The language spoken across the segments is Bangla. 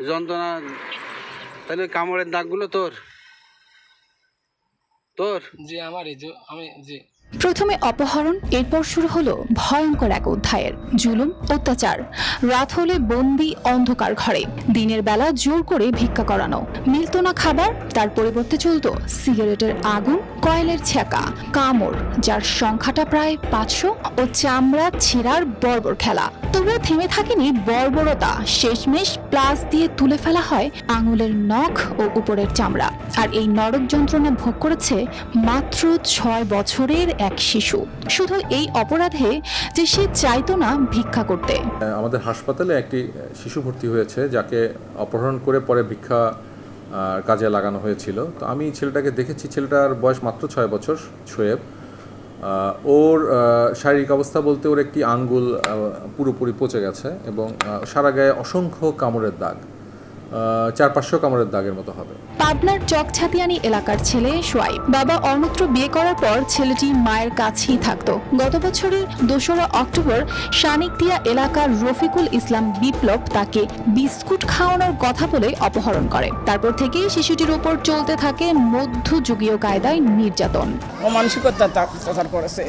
যন্ত্রণা, তাহলে কামড়ের দাগগুলো তোর? জি আমারই, জি। প্রথমে অপহরণ, এরপর শুরু হলো ভয়ঙ্কর এক অধ্যায়ের জুলুম, অত্যাচার। রাত হলে বন্দি অন্ধকার ঘরে, দিনের বেলা জোর করে ভিক্ষা করানো, মিলত না খাবার, তার পরিবর্তে চলত সিগারেটের আগুন, কয়েলের ছ্যাঁকা, কামড় যার সংখ্যাটা প্রায় 500 ও চামড়া ছেঁড়ার বর্বর খেলা। তবুও থেমে থাকেনি বর্বরতা, শেষমেশ প্লাস দিয়ে তুলে ফেলা হয় আঙুলের নখ ও উপরের চামড়া। আর এই নরক যন্ত্রণা ভোগ করেছে মাত্র 6 বছরের এক শিশু, শুধু এই অপরাধে যে সে চাইতো না ভিক্ষা করতে। আমাদের হাসপাতালে একটি শিশু ভর্তি হয়েছে যাকে অপহরণ করে পরে ভিক্ষা কাজে লাগানো হয়েছিল। তো আমি ছেলেটাকে দেখেছি, ছেলেটার বয়স মাত্র 6 বছর, শোয়েব। ওর শারীরিক অবস্থা বলতে ওর একটি আঙ্গুল পুরোপুরি পচে গেছে এবং সারা গায়ে অসংখ্য কামড়ের দাগ, 400-500 কামড়ের দাগের মতো হবে। পাবনার চকছাতিয়ানি এলাকার ছেলে সোয়াইব। বাবা অন্যত্র বিয়ে করার পর ছেলেটি মায়ের কাছেই থাকতো। গত বছরের 2রা অক্টোবর শানিকদিয়া এলাকার রফিকুল ইসলাম বিপ্লব তাকে বিস্কুট খাওয়ানোর কথা বলে অপহরণ করে। তারপর থেকেই শিশুটির উপর চলতে থাকে মধ্যযুগীয় কায়দায় নির্যাতন। অমানসিকতা অত্যাচার করেছে,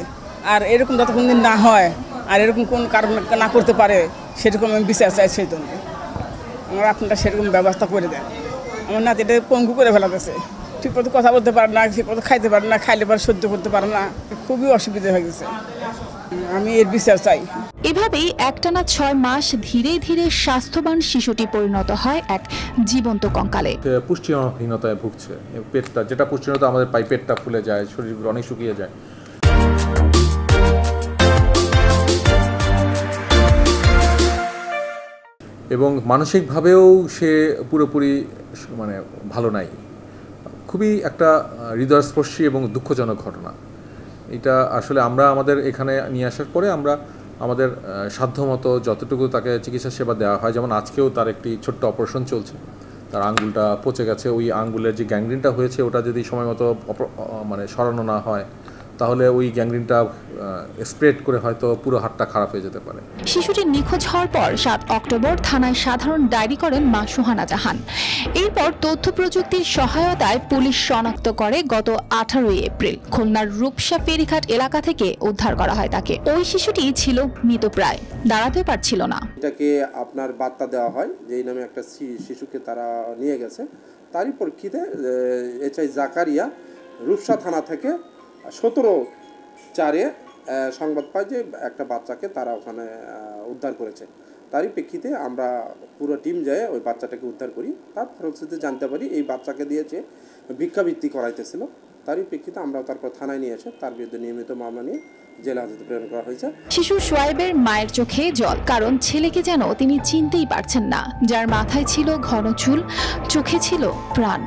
আর এরকম যতক্ষণ দিন না হয় আর এরকম কোন কারণ না করতে পারে সেরকম আমি বিচার চাই। সেই জন্য আমার আপনারা সেরকম ব্যবস্থা করে দেন। আমার নাতিটা পঙ্গু করে ফেলা গেছে, ঠিক মতো কথা বলতে পারে না, ঠিক মতো খাইতে পারে না, খাইলে পরে সহ্য করতে পারে না, খুবই অসুবিধা হয়ে গেছে। আমি এর বিচার চাই। এভাবেই একটানা 6 মাস ধীরে ধীরে স্বাস্থ্যবান শিশুটি পরিণত হয় এক জীবন্ত কঙ্কালে। পুষ্টিহীনতায় ভুগছে, পেটটা যেটা পুষ্টিহীনতা আমাদের পাই, পেটটা ফুলে যায়, শরীরগুলো অনেক শুকিয়ে যায়। এবং মানসিকভাবেও সে পুরোপুরি মানে ভালো নাই। খুবই একটা হৃদয়স্পর্শী এবং দুঃখজনক ঘটনা এটা। আসলে আমরা আমাদের এখানে নিয়ে আসার পরে আমরা আমাদের সাধ্যমতো যতটুকু তাকে চিকিৎসা সেবা দেওয়া হয়, যেমন আজকেও তার একটি ছোট্ট অপারেশন চলছে, তার আঙ্গুলটা পচে গেছে। ওই আঙ্গুলের যে গ্যাংগ্রিনটা হয়েছে ওটা যদি সময় মতো মানে সরানো না হয় তাহলে ওই গ্যাংগ্রিনটা স্প্রেড করে হয়তো পুরো হাতটা খারাপ হয়ে যেতে পারে। শিশুটি নিখোঁজ হওয়ার পর 7 অক্টোবর থানায় সাধারণ ডায়েরি করেন মা সুহানা জাহান। এরপর তথ্য প্রযুক্তির সহায়তায় পুলিশ শনাক্ত করে গত 18 এপ্রিল খুলনার রূপসা ফেরিঘাট এলাকা থেকে উদ্ধার করা হয় তাকে। ওই শিশুটি ছিল মৃতপ্রায়, দাঁড়াতে পারছিল না। এটাকে আপনার বার্তা দেওয়া হয় যে এই নামে একটা শিশুকে তারা নিয়ে গেছে। তারই পরিপ্রেক্ষিতে এইচআই জাকারিয়া রূপসা থানা থেকে 17/4 সংবাদ পাই যে একটা বাচ্চাকে তারা ওখানে উদ্ধার করেছে। তারই প্রেক্ষিতে আমরা পুরো টিম যেয়ে ওই বাচ্চাটাকে উদ্ধার করি। তার ফলশ্রুতিতে জানতে পারি এই বাচ্চাকে দিয়েছে ভিক্ষাবৃত্তি করাইতেছিল। তারই প্রেক্ষিতে আমরা তারপর থানায় নিয়ে এসে তার বিরুদ্ধে নিয়মিত মামলা নিয়ে জেলা হাজতে প্রেরণ করা হয়েছে। শিশু সোয়াইবের মায়ের চোখে জল, কারণ ছেলেকে যেন তিনি চিনতেই পারছেন না। যার মাথায় ছিল ঘন চুল, চোখে ছিল প্রাণ,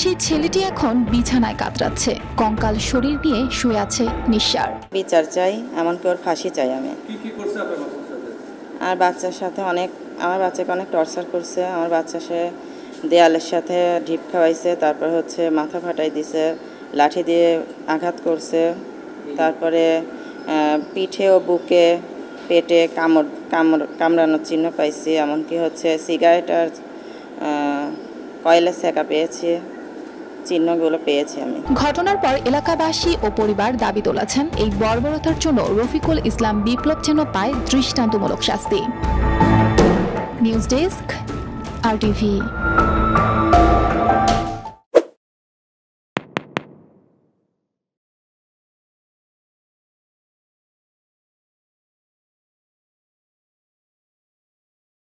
সেই ছেলেটি এখন বিছানায় কাতরাচ্ছে, কঙ্কাল শরীর নিয়ে শুয়ে আছে নিঃসার। বিচার চাই, এমনকি ওর ফাঁসি চাই আমি। আর বাচ্চার সাথে আমার বাচ্চাকে অনেক টর্চার করছে। আমার বাচ্চা সে দেয়ালের সাথে ঢিপ খাওয়াইছে, তারপর মাথা ফাটাই দিছে, লাঠি দিয়ে আঘাত করছে, তারপরে পিঠে ও বুকে পেটে কামড়ানোর চিহ্ন পাইছি। এমনকি সিগারেট আর কয়লা সেকা পেয়েছি, চিহ্নগুলো পেয়েছি আমি। ঘটনার পর এলাকাবাসী ও পরিবার দাবি তোলেছেন এই বর্বরতার জন্য রফিকুল ইসলাম বিপ্লব যেন পায় দৃষ্টান্তমূলক শাস্তি। News desk, RTV।